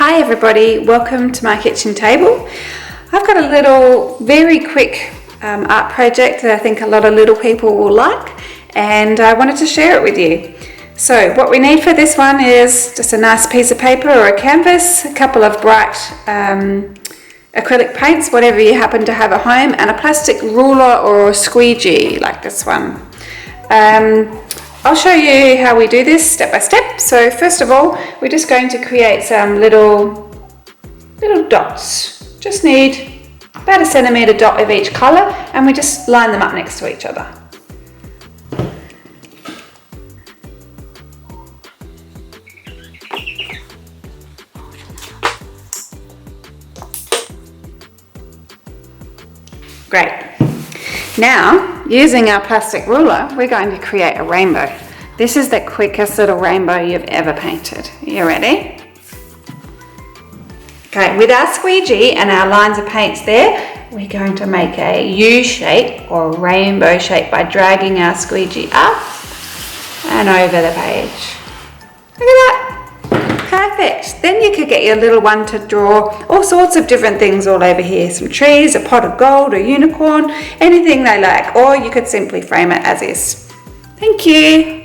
Hi everybody, welcome to my kitchen table. I've got a little very quick art project that I think a lot of little people will like, and I wanted to share it with you. So what we need for this one is just a nice piece of paper or a canvas, a couple of bright acrylic paints, whatever you happen to have at home, and a plastic ruler or a squeegee like this one. I'll show you how we do this step by step. So first of all, we're just going to create some little dots. Just need about a centimetre dot of each colour, and we just line them up next to each other. Great. Now, using our plastic ruler, we're going to create a rainbow. This is the quickest little rainbow you've ever painted. You ready? Okay, with our squeegee and our lines of paints there, we're going to make a U shape or rainbow shape by dragging our squeegee up and over the page. Look at that. Perfect. Then you could get your little one to draw all sorts of different things all over here. Some trees, a pot of gold, a unicorn, anything they like. Or you could simply frame it as is. Thank you.